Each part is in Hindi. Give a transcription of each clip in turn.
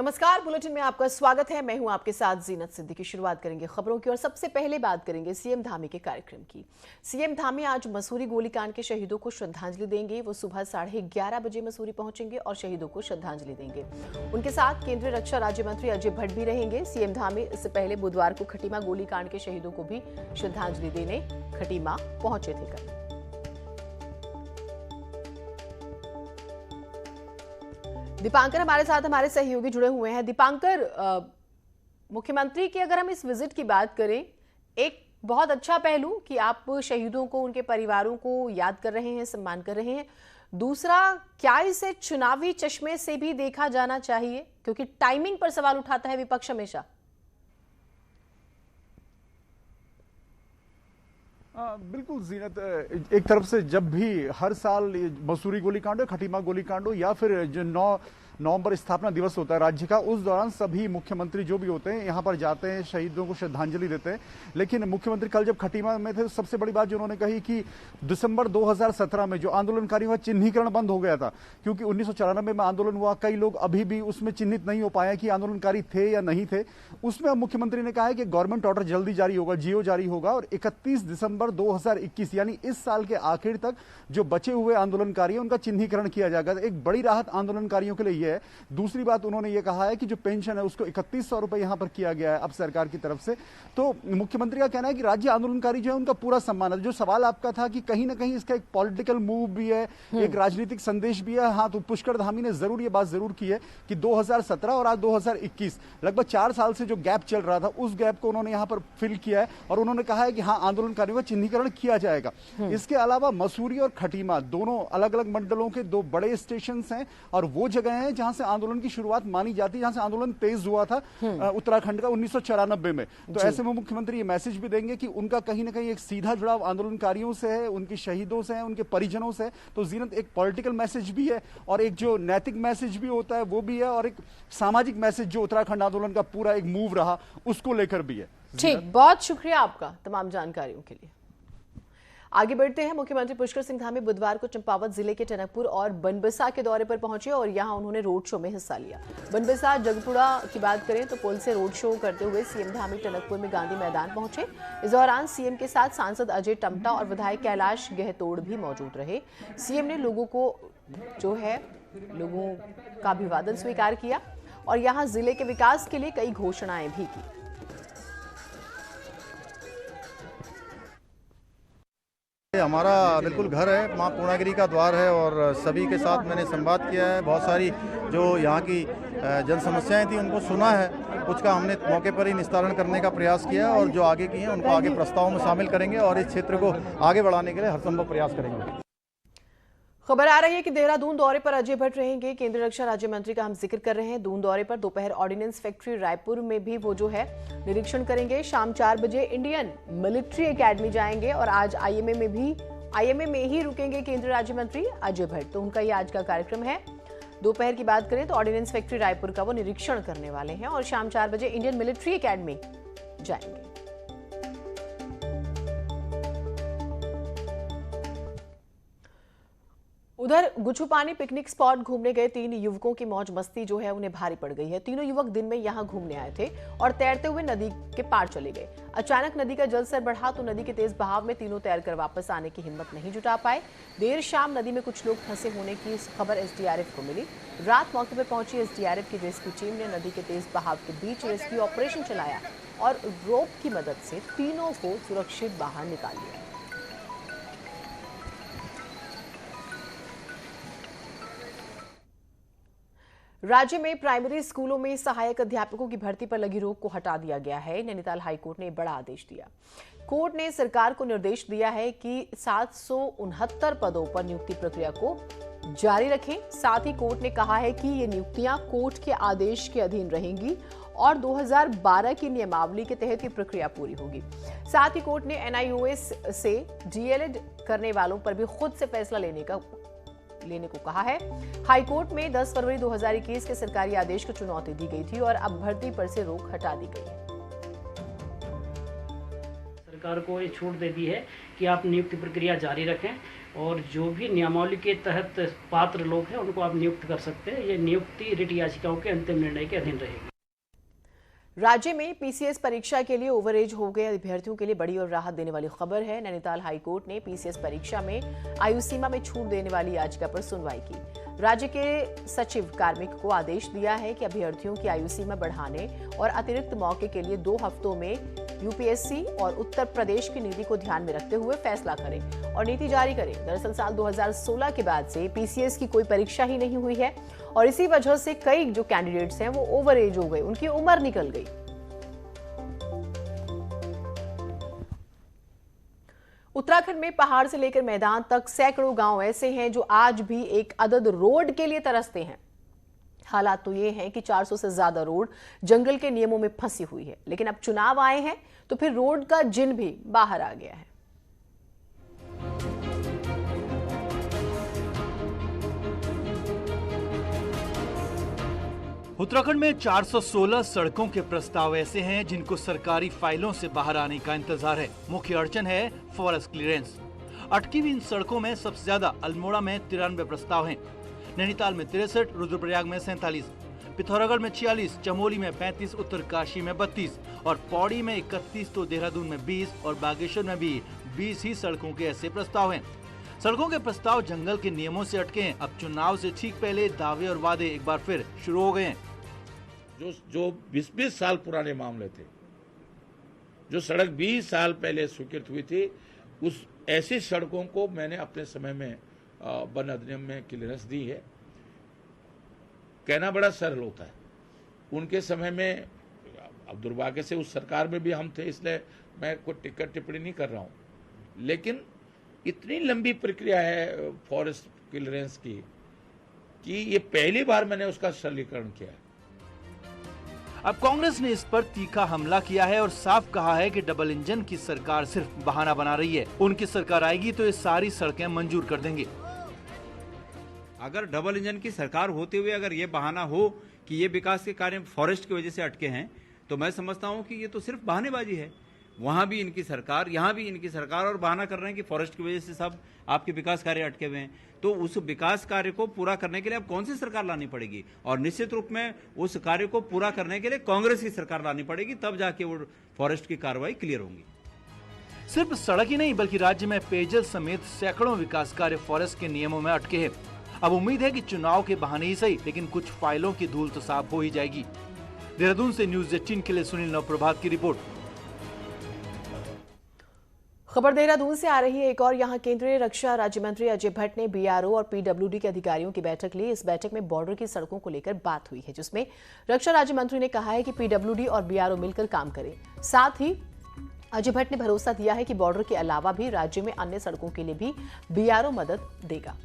नमस्कार, बुलेटिन में आपका स्वागत है। मैं हूं आपके साथ जीनत सिद्दीकी। शुरुआत करेंगे खबरों की और सबसे पहले बात करेंगे सीएम धामी के कार्यक्रम की। सीएम धामी आज मसूरी गोलीकांड के शहीदों को श्रद्धांजलि देंगे। वो सुबह 11:30 बजे मसूरी पहुंचेंगे और शहीदों को श्रद्धांजलि देंगे। उनके साथ केंद्रीय रक्षा राज्य मंत्री अजय भट्ट भी रहेंगे। सीएम धामी इससे पहले बुधवार को खटीमा गोलीकांड के शहीदों को भी श्रद्धांजलि देने खटीमा पहुंचे थे। कल दीपांकर हमारे साथ हमारे सहयोगी जुड़े हुए हैं। दीपांकर, मुख्यमंत्री की अगर हम इस विजिट की बात करें, एक बहुत अच्छा पहलू कि आप शहीदों को, उनके परिवारों को याद कर रहे हैं, सम्मान कर रहे हैं। दूसरा, क्या इसे चुनावी चश्मे से भी देखा जाना चाहिए, क्योंकि टाइमिंग पर सवाल उठाता है विपक्ष हमेशा। बिल्कुल जीनत, एक तरफ से जब भी हर साल मसूरी गोलीकांड हो, खटीमा गोलीकांड हो या फिर जो 9 नवंबर स्थापना दिवस होता है राज्य का, उस दौरान सभी मुख्यमंत्री जो भी होते हैं यहाँ पर जाते हैं, शहीदों को श्रद्धांजलि देते हैं। लेकिन मुख्यमंत्री कल जब खटीमा में थे, सबसे बड़ी बात जो उन्होंने कही कि दिसंबर 2017 में जो आंदोलनकारियों का चिन्हीकरण बंद हो गया था, क्योंकि 1994 में आंदोलन हुआ, कई लोग अभी भी उसमें चिन्हित नहीं हो पाए कि आंदोलनकारी थे या नहीं थे। उसमें अब मुख्यमंत्री ने कहा है कि गवर्नमेंट ऑर्डर जल्दी जारी होगा, जीओ जारी होगा और 31 दिसंबर 2021 यानी इस साल के आखिर तक जो बचे हुए आंदोलनकारी हैं उनका चिन्हीकरण किया जाएगा। एक बड़ी राहत आंदोलनकारियों के लिए यह है। दूसरी बात, उन्होंने ये कहा है कि जो पेंशन है उसको 3100 रुपए यहां पर किया गया है अब सरकार की तरफ से। तो मुख्यमंत्री का कहना है कि राज्य आंदोलनकारी जो है उनका पूरा सम्मान है। जो सवाल आपका था कि कहीं ना कहीं इसका एक पॉलिटिकल मूव भी है, एक राजनीतिक संदेश भी है, हाँ, तो पुष्कर धामी ने जरूर ये बात जरूर की है कि 2017 और आज 2021 लगभग 4 साल से जो गैप चल रहा था, उस गैप को उन्होंने यहां पर फिल किया है और उन्होंने कहा है कि हाँ, आंदोलनकारियों का चिन्हीकरण किया जाएगा। इसके अलावा मसूरी और खटीमा दोनों अलग अलग मंडलों के 2 बड़े स्टेशन हैं और वो जगह है जहां से आंदोलन की शुरुआत मानी जाती है, जहां से आंदोलन तेज हुआ था उत्तराखंड का 1994 में। तो ऐसे में मुख्यमंत्री ये मैसेज भी देंगे कि उनका कहीं ना कहीं एक सीधा जुड़ाव आंदोलनकारियों से है, उनके शहीदों से है, उनके परिजनों से है। तो जीनत, एक पॉलिटिकल मैसेज भी है और एक जो नैतिक मैसेज भी होता है वो भी है और एक सामाजिक मैसेज जो उत्तराखंड आंदोलन का पूरा एक मूव रहा उसको लेकर भी है। ठीक, बहुत शुक्रिया आपका तमाम जानकारियों के लिए। आगे बढ़ते हैं। मुख्यमंत्री पुष्कर सिंह धामी बुधवार को चंपावत जिले के टनकपुर और बनबसा के दौरे पर पहुंचे और यहां उन्होंने रोड शो में हिस्सा लिया। बनबसा जगपुड़ा की बात करें तो पुल से रोड शो करते हुए सीएम धामी टनकपुर में गांधी मैदान पहुंचे। इस दौरान सीएम के साथ सांसद अजय टमटा और विधायक कैलाश गहतोड़ भी मौजूद रहे। सीएम ने लोगों का अभिवादन स्वीकार किया और यहाँ जिले के विकास के लिए कई घोषणाएं भी की। हमारा बिल्कुल घर है, मां पूर्णागिरी का द्वार है और सभी के साथ मैंने संवाद किया है। बहुत सारी जो यहाँ की जन समस्याएं थी उनको सुना है, कुछ का हमने मौके पर ही निस्तारण करने का प्रयास किया और जो आगे की हैं उनको आगे प्रस्तावों में शामिल करेंगे और इस क्षेत्र को आगे बढ़ाने के लिए हर संभव प्रयास करेंगे। खबर आ रही है कि देहरादून दौरे पर अजय भट्ट रहेंगे। केंद्रीय रक्षा राज्य मंत्री का हम जिक्र कर रहे हैं। दून दौरे पर दोपहर ऑर्डिनेंस फैक्ट्री रायपुर में भी वो जो है निरीक्षण करेंगे। शाम 4 बजे इंडियन मिलिट्री एकेडमी जाएंगे और आज आईएमए में ही रुकेंगे केंद्रीय राज्य मंत्री अजय भट्ट। तो उनका ये आज का कार्यक्रम है। दोपहर की बात करें तो ऑर्डिनेंस फैक्ट्री रायपुर का वो निरीक्षण करने वाले हैं और शाम 4 बजे इंडियन मिलिट्री एकेडमी जाएंगे। उधर गुछुपानी पिकनिक स्पॉट घूमने गए 3 युवकों की मौज मस्ती जो है उन्हें भारी पड़ गई है। तीनों युवक दिन में यहां घूमने आए थे और तैरते हुए नदी के पार चले गए। अचानक नदी का जलस्तर बढ़ा तो नदी के तेज बहाव में तीनों तैरकर वापस आने की हिम्मत नहीं जुटा पाए। देर शाम नदी में कुछ लोग फंसे होने की खबर एसडीआरएफ को मिली। रात मौके पर पहुंची एसडीआरएफ की रेस्क्यू टीम ने नदी के तेज बहाव के बीच रेस्क्यू ऑपरेशन चलाया और रोप की मदद से तीनों को सुरक्षित बाहर निकाल लिया। राज्य में प्राइमरी स्कूलों में सहायक अध्यापकों की भर्ती पर लगी रोक को हटा दिया गया है। नैनीताल हाईकोर्ट ने बड़ा आदेश दिया। कोर्ट ने सरकार को निर्देश दिया है कि 769 पदों पर नियुक्ति प्रक्रिया को जारी रखें। साथ ही कोर्ट ने कहा है कि ये नियुक्तियां कोर्ट के आदेश के अधीन रहेंगी और 2012 की नियमावली के तहत ये प्रक्रिया पूरी होगी। साथ ही कोर्ट ने एनआईओएस से डीएलएड करने वालों पर भी खुद से फैसला लेने को कहा है। हाईकोर्ट में 10 फरवरी 2021 के सरकारी आदेश को चुनौती दी गई थी और अब भर्ती पर से रोक हटा दी गई है। सरकार को ये छूट दे दी है कि आप नियुक्ति प्रक्रिया जारी रखें और जो भी नियमावली के तहत पात्र लोग हैं उनको आप नियुक्त कर सकते हैं। ये नियुक्ति रिट याचिकाओं के अंतिम निर्णय के अधीन रहेगी। राज्य में पीसीएस परीक्षा के लिए ओवरएज हो गए अभ्यर्थियों के लिए बड़ी और राहत देने वाली खबर है। नैनीताल हाईकोर्ट ने पीसीएस परीक्षा में आयु सीमा में छूट देने वाली याचिका पर सुनवाई की। राज्य के सचिव कार्मिक को आदेश दिया है कि अभ्यर्थियों की आयु सीमा बढ़ाने और अतिरिक्त मौके के लिए 2 हफ्तों में यूपीएससी और उत्तर प्रदेश की नीति को ध्यान में रखते हुए फैसला करें और नीति जारी करें। दरअसल साल 2016 के बाद से पीसीएस की कोई परीक्षा ही नहीं हुई है और इसी वजह से कई जो कैंडिडेट्स हैं वो ओवर एज हो गए, उनकी उम्र निकल गई। उत्तराखंड में पहाड़ से लेकर मैदान तक सैकड़ों गांव ऐसे हैं जो आज भी एक अदद रोड के लिए तरसते हैं। हालात तो ये हैं कि 400 से ज्यादा रोड जंगल के नियमों में फंसी हुई है, लेकिन अब चुनाव आए हैं तो फिर रोड का जिन भी बाहर आ गया है। उत्तराखंड में 416 सड़कों के प्रस्ताव ऐसे हैं जिनको सरकारी फाइलों से बाहर आने का इंतजार है। मुख्य अड़चन है फॉरेस्ट क्लियरेंस। अटकी हुई इन सड़कों में सबसे ज्यादा अल्मोड़ा में 93 प्रस्ताव हैं, नैनीताल में 63, रुद्रप्रयाग में 47, पिथौरागढ़ में 46, चमोली में 35, उत्तरकाशी में 32 और पौड़ी में 31, तो देहरादून में 20 और बागेश्वर में भी 20 ही सड़कों के ऐसे प्रस्ताव हैं। सड़कों के प्रस्ताव जंगल के नियमों से अटके हैं। अब चुनाव से ठीक पहले दावे और वादे एक बार फिर शुरू हो गए हैं। जो 20-20 साल पुराने मामले थे, जो सड़क 20 साल पहले स्वीकृत हुई थी, उस ऐसी सड़कों को मैंने अपने समय में वन अधिनियम में क्लियरेंस दी है। कहना बड़ा सरल होता है। उनके समय में, अब दुर्भाग्य से उस सरकार में भी हम थे, इसलिए मैं कोई टिप्पणी नहीं कर रहा हूं, लेकिन इतनी लंबी प्रक्रिया है फॉरेस्ट क्लियरेंस की कि ये पहली बार मैंने उसका सरलीकरण किया है। अब कांग्रेस ने इस पर तीखा हमला किया है और साफ कहा है कि डबल इंजन की सरकार सिर्फ बहाना बना रही है। उनकी सरकार आएगी तो ये सारी सड़कें मंजूर कर देंगे। अगर डबल इंजन की सरकार होते हुए अगर ये बहाना हो कि ये विकास के कार्य फॉरेस्ट की वजह से अटके हैं, तो मैं समझता हूं कि ये तो सिर्फ बहानेबाजी है। वहां भी इनकी सरकार, यहां भी इनकी सरकार, और बहाना कर रहे हैं कि फॉरेस्ट की वजह से सब आपके विकास कार्य अटके हुए हैं। तो उस विकास कार्य को पूरा करने के लिए अब कौन सी सरकार लानी पड़ेगी, और निश्चित रूप में उस कार्य को पूरा करने के लिए कांग्रेस की सरकार लानी पड़ेगी, तब जाके वो फॉरेस्ट की कार्रवाई क्लियर होंगी। सिर्फ सड़क ही नहीं बल्कि राज्य में पेयजल समेत सैकड़ों विकास कार्य फॉरेस्ट के नियमों में अटके हैं। अब उम्मीद है कि चुनाव के बहाने ही सही, लेकिन कुछ फाइलों की धूल तो साफ हो ही जाएगी। देहरादून से न्यूज़ 18 के लिए सुनील नवप्रभात की रिपोर्ट। खबर देहरादून से आ रही है एक और। यहां केंद्रीय रक्षा राज्य मंत्री अजय भट्ट ने बीआरओ और पीडब्ल्यूडी के अधिकारियों की बैठक ली। इस बैठक में बॉर्डर की सड़कों को लेकर बात हुई है, जिसमें रक्षा राज्य मंत्री ने कहा है कि पीडब्ल्यूडी और बीआरओ मिलकर काम करें। साथ ही अजय भट्ट ने भरोसा दिया है कि बॉर्डर के अलावा भी राज्य में अन्य सड़कों के लिए भी बीआरओ मदद देगा।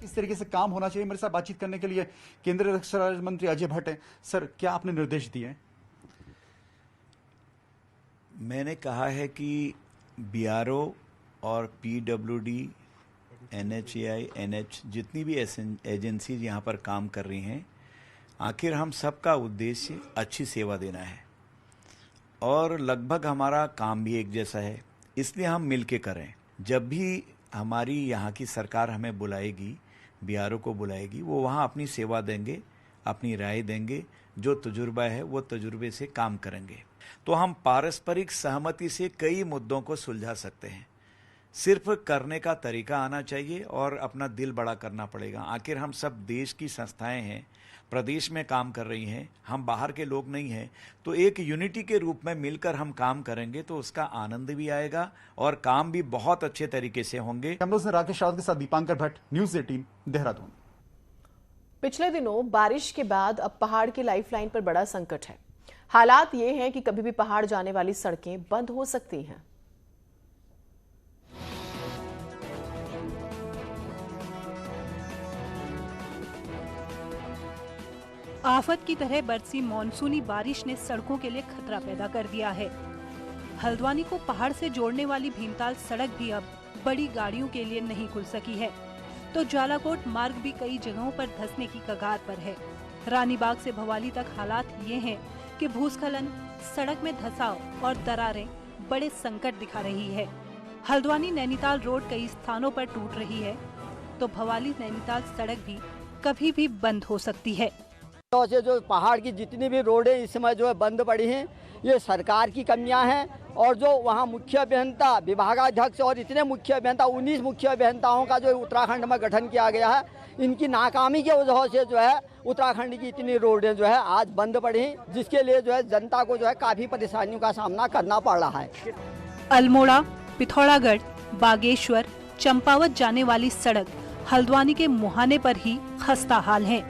इस तरीके से काम होना चाहिए। मेरे साथ बातचीत करने के लिए केंद्रीय रक्षा राज्य मंत्री अजय भट्ट हैं। सर, क्या आपने निर्देश दिए हैं? मैंने कहा है कि बीआरओ और पीडब्ल्यूडी, एनएचएआई, एनएच, जितनी भी एजेंसीज यहाँ पर काम कर रही हैं, आखिर हम सबका उद्देश्य अच्छी सेवा देना है और लगभग हमारा काम भी एक जैसा है, इसलिए हम मिल के करें। जब भी हमारी यहाँ की सरकार हमें बुलाएगी, बीआरओ को बुलाएगी, वो वहाँ अपनी सेवा देंगे, अपनी राय देंगे, जो तजुर्बा है वो तजुर्बे से काम करेंगे। तो हम पारस्परिक सहमति से कई मुद्दों को सुलझा सकते हैं। सिर्फ करने का तरीका आना चाहिए और अपना दिल बड़ा करना पड़ेगा। आखिर हम सब देश की संस्थाएं हैं, प्रदेश में काम कर रही हैं, हम बाहर के लोग नहीं हैं। तो एक यूनिटी के रूप में मिलकर हम काम करेंगे तो उसका आनंद भी आएगा और काम भी बहुत अच्छे तरीके से होंगे। कैमरों से राकेश रावत के साथ दीपांकर भट्ट, न्यूज़ 18 देहरादून। पिछले दिनों बारिश के बाद अब पहाड़ की लाइफलाइन पर बड़ा संकट है। हालात ये हैं कि कभी भी पहाड़ जाने वाली सड़कें बंद हो सकती हैं। आफत की तरह बरसी मॉनसूनी बारिश ने सड़कों के लिए खतरा पैदा कर दिया है। हल्द्वानी को पहाड़ से जोड़ने वाली भीमताल सड़क भी अब बड़ी गाड़ियों के लिए नहीं खुल सकी है, तो ज्वालाकोट मार्ग भी कई जगहों पर धंसने की कगार पर है। रानीबाग से भवाली तक हालात ये हैं कि भूस्खलन, सड़क में धंसाव और दरारें बड़े संकट दिखा रही है। हल्द्वानी नैनीताल रोड कई स्थानों पर टूट रही है, तो भवाली नैनीताल सड़क भी कभी भी बंद हो सकती है। तो जो पहाड़ की जितनी भी रोडें इस समय जो है बंद पड़ी हैं, ये सरकार की कमियां हैं। और जो वहाँ मुख्य अभियंता, विभागाध्यक्ष और इतने मुख्य अभियंता, 19 मुख्य अभियंताओं का जो उत्तराखंड में गठन किया गया है, इनकी नाकामी की वजह से जो है उत्तराखंड की इतनी रोडें जो है आज बंद पड़ी हैं, जिसके लिए जो है जनता को जो है काफ़ी परेशानियों का सामना करना पड़ रहा है। अल्मोड़ा, पिथौरागढ़, बागेश्वर, चंपावत जाने वाली सड़क हल्द्वानी के मुहाने पर ही खस्ता हाल है।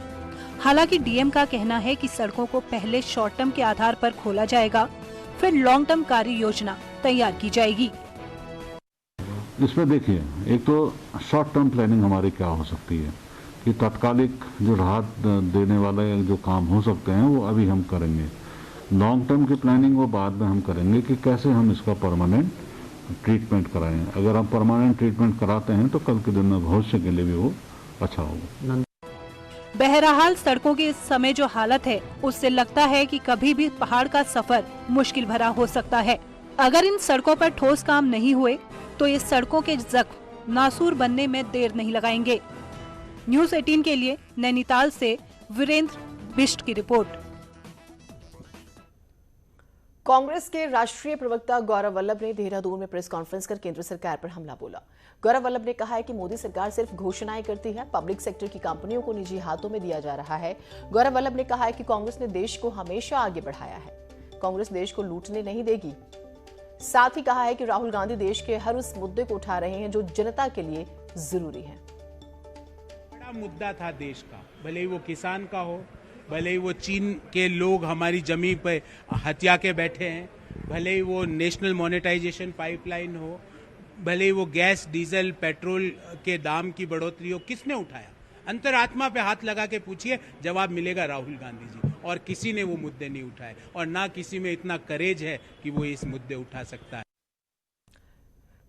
हालांकि डीएम का कहना है कि सड़कों को पहले शॉर्ट टर्म के आधार पर खोला जाएगा, फिर लॉन्ग टर्म कार्य योजना तैयार की जाएगी। इसमें देखिए, एक तो शॉर्ट टर्म प्लानिंग हमारी क्या हो सकती है कि तात्कालिक जो राहत देने वाले जो काम हो सकते हैं वो अभी हम करेंगे। लॉन्ग टर्म की प्लानिंग वो बाद में हम करेंगे कि कैसे हम इसका परमानेंट ट्रीटमेंट कराएं। अगर हम परमानेंट ट्रीटमेंट कराते हैं तो कल के दिन में भविष्य के लिए भी वो अच्छा होगा। बहरहाल सड़कों की इस समय जो हालत है, उससे लगता है कि कभी भी पहाड़ का सफर मुश्किल भरा हो सकता है। अगर इन सड़कों पर ठोस काम नहीं हुए तो ये सड़कों के जख्म नासूर बनने में देर नहीं लगाएंगे। न्यूज़ 18 के लिए नैनीताल से वीरेंद्र बिष्ट की रिपोर्ट। कांग्रेस के राष्ट्रीय प्रवक्ता गौरव वल्लभ ने देहरादून में प्रेस कॉन्फ्रेंस कर केंद्र सरकार पर हमला बोला। गौरव वल्लभ ने कहा है कि मोदी सरकार सिर्फ घोषणाएं करती है, पब्लिक सेक्टर की कंपनियों को निजी हाथों में दिया जा रहा है। गौरव वल्लभ ने कहा है कि कांग्रेस ने देश को हमेशा आगे बढ़ाया है, कांग्रेस देश को लूटने नहीं देगी। साथ ही कहा है कि राहुल गांधी देश के हर उस मुद्दे को उठा रहे हैं जो जनता के लिए जरूरी है। बड़ा मुद्दा था देश का, भले ही वो किसान का हो, भले ही वो चीन के लोग हमारी जमीन पे हथिया के बैठे हैं, भले ही वो नेशनल मोनेटाइजेशन पाइपलाइन हो, भले ही वो गैस, डीजल, पेट्रोल के दाम की बढ़ोतरी हो, किसने उठाया? अंतरात्मा पे हाथ लगा के पूछिए, जवाब मिलेगा राहुल गांधी जी। और किसी ने वो मुद्दे नहीं उठाए और ना किसी में इतना करेज है कि वो इस मुद्दे उठा सकता है।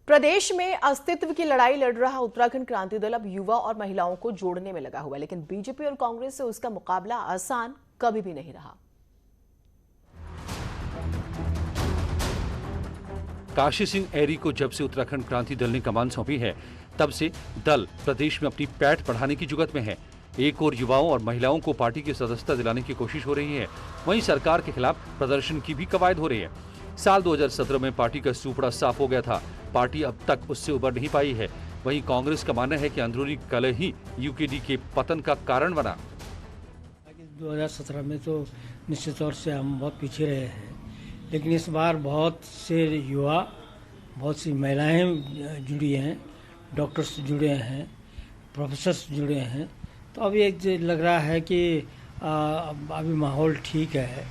प्रदेश में अस्तित्व की लड़ाई लड़ रहा उत्तराखंड क्रांति दल अब युवा और महिलाओं को जोड़ने में लगा हुआ है, लेकिन बीजेपी और कांग्रेस से उसका मुकाबला आसान कभी भी नहीं रहा। काशी सिंह एरी को जब से उत्तराखंड क्रांति दल ने कमान सौंपी है, तब से दल प्रदेश में अपनी पैठ बढ़ाने की जुगत में है। एक और युवाओं और महिलाओं को पार्टी की सदस्यता दिलाने की कोशिश हो रही है, वहीं सरकार के खिलाफ प्रदर्शन की भी कवायद हो रही है। साल 2017 में पार्टी का सूपड़ा साफ हो गया था, पार्टी अब तक उससे उबर नहीं पाई है। वहीं कांग्रेस का मानना है कि अंदरूनी कलह ही यूकेडी के पतन का कारण बना। 2017 में तो निश्चित तौर से हम बहुत पीछे रहे हैं, लेकिन इस बार बहुत से युवा, बहुत सी महिलाएं जुड़ी हैं, डॉक्टर्स जुड़े हैं, प्रोफेसर्स जुड़े हैं, तो अब ये लग रहा है कि अभी माहौल ठीक है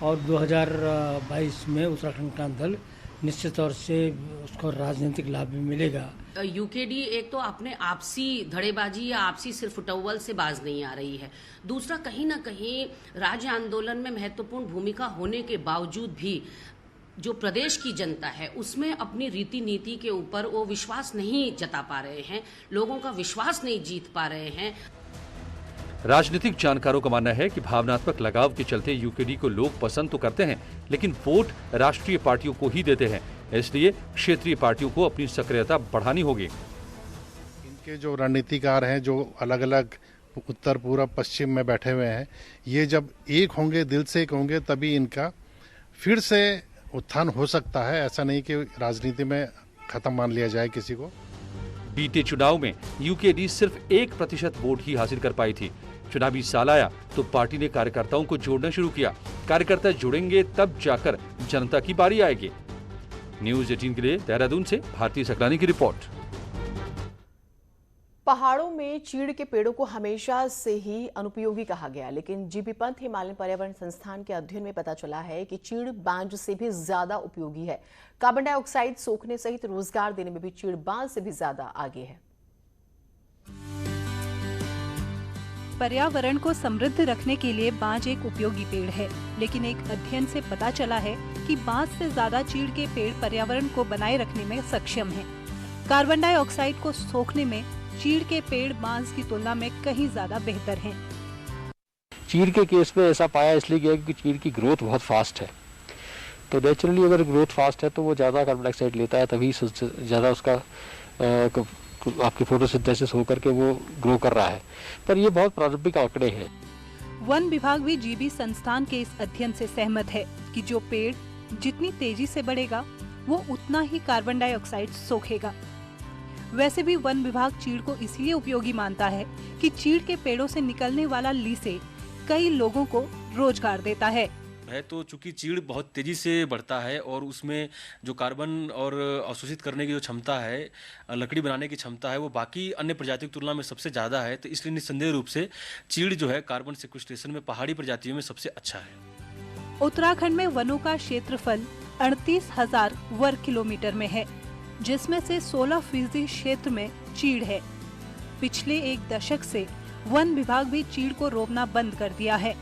और 2022 में उत्तराखंड क्रांति दल निश्चित तौर से उसको राजनीतिक लाभ भी मिलेगा। यूकेडी एक तो अपने आपसी धड़ेबाजी या आपसी सिर्फ उटव्वल से बाज नहीं आ रही है, दूसरा कहीं ना कहीं राज्य आंदोलन में महत्वपूर्ण भूमिका होने के बावजूद भी जो प्रदेश की जनता है उसमें अपनी रीति नीति के ऊपर वो विश्वास नहीं जता पा रहे हैं, लोगों का विश्वास नहीं जीत पा रहे हैं। राजनीतिक जानकारों का मानना है कि भावनात्मक लगाव के चलते यूकेडी को लोग पसंद तो करते हैं, लेकिन वोट राष्ट्रीय पार्टियों को ही देते हैं, इसलिए क्षेत्रीय पार्टियों को अपनी सक्रियता बढ़ानी होगी। इनके जो रणनीतिकार हैं, जो अलग अलग उत्तर, पूर्व, पश्चिम में बैठे हुए हैं, ये जब एक होंगे, दिल से एक होंगे, तभी इनका फिर से उत्थान हो सकता है। ऐसा नहीं कि राजनीति में खत्म मान लिया जाए किसी को। बीते चुनाव में यूकेडी सिर्फ 1% वोट ही हासिल कर पाई थी। चुनावी साल आया तो पार्टी ने कार्यकर्ताओं को जोड़ना शुरू किया। कार्यकर्ता जुड़ेंगे तब जाकर जनता की बारी आएगी। न्यूज़ 18 के लिए देहरादून से भारती सकलानी की रिपोर्ट। पहाड़ों में चीड़ के पेड़ों को हमेशा से ही अनुपयोगी कहा गया, लेकिन जीबी पंत हिमालयन पर्यावरण संस्थान के अध्ययन में पता चला है कि चीड़ बांज से भी ज्यादा उपयोगी है। कार्बन डाइऑक्साइड सोखने सहित रोजगार देने में भी चीड़ बांज से भी ज्यादा आगे है। पर्यावरण को समृद्ध रखने के लिए बांज एक उपयोगी पेड़ है, लेकिन एक अध्ययन से पता चला है कि बांज से ज्यादा चीड़ के पेड़ पर्यावरण को बनाए रखने में सक्षम हैं। कार्बन डाइऑक्साइड को सोखने में चीड़ के पेड़ बांज की तुलना में कहीं ज्यादा बेहतर हैं। चीड़ के केस में ऐसा पाया इसलिए गया कि चीड़ की ग्रोथ बहुत फास्ट है, तो नेचुरली अगर ग्रोथ फास्ट है तो वो ज़्यादा कार्बन डाइऑक्साइड लेता है, तभी ज़्यादा उसका आपकी फोटोसिंथेसिस होकर के वो ग्रो कर रहा है। पर ये बहुत प्रारंभिक आंकड़े हैं। वन विभाग भी जीबी संस्थान के इस अध्ययन से सहमत है कि जो पेड़ जितनी तेजी से बढ़ेगा वो उतना ही कार्बन डाइऑक्साइड सोखेगा। वैसे भी वन विभाग चीड़ को इसलिए उपयोगी मानता है कि चीड़ के पेड़ों से निकलने वाला लीसे कई लोगों को रोजगार देता है। तो चूंकि चीड़ बहुत तेजी से बढ़ता है और उसमें जो कार्बन और अवशोषित करने की जो क्षमता है, लकड़ी बनाने की क्षमता है, वो बाकी अन्य प्रजातियों की तुलना में सबसे ज़्यादा है। तो इसलिए निस्संदेह रूप से चीड़ जो है कार्बन सिक्वेस्ट्रेशन में पहाड़ी प्रजातियों में सबसे अच्छा है। उत्तराखंड में वनों का क्षेत्रफल 38,000 वर्ग किलोमीटर में है, जिसमें से 16% क्षेत्र में चीड़ है। पिछले एक दशक से वन विभाग भी चीड़ को रोपना बंद कर दिया है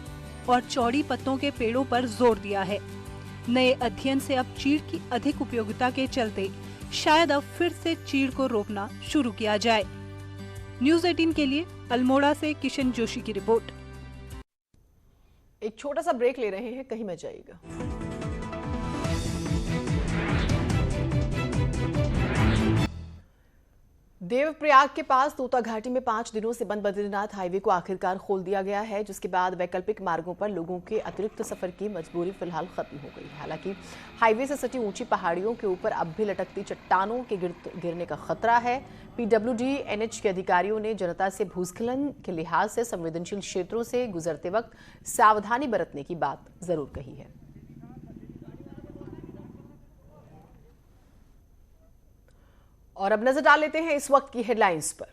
और चौड़ी पत्तों के पेड़ों पर जोर दिया है। नए अध्ययन से अब चीड़ की अधिक उपयोगिता के चलते शायद अब फिर से चीड़ को रोपना शुरू किया जाए। न्यूज़ 18 के लिए अल्मोड़ा से किशन जोशी की रिपोर्ट। एक छोटा सा ब्रेक ले रहे हैं, कहीं मत जाइएगा। देवप्रयाग के पास तोता घाटी में 5 दिनों से बंद बद्रीनाथ हाईवे को आखिरकार खोल दिया गया है, जिसके बाद वैकल्पिक मार्गों पर लोगों के अतिरिक्त सफर की मजबूरी फिलहाल खत्म हो गई। हालांकि हाईवे से सटी ऊंची पहाड़ियों के ऊपर अब भी लटकती चट्टानों के गिरने का खतरा है। पीडब्ल्यूडी एनएच के अधिकारियों ने जनता से भूस्खलन के लिहाज से संवेदनशील क्षेत्रों से गुजरते वक्त सावधानी बरतने की बात जरूर कही है। और अब नजर डाल लेते हैं इस वक्त की हेडलाइंस पर।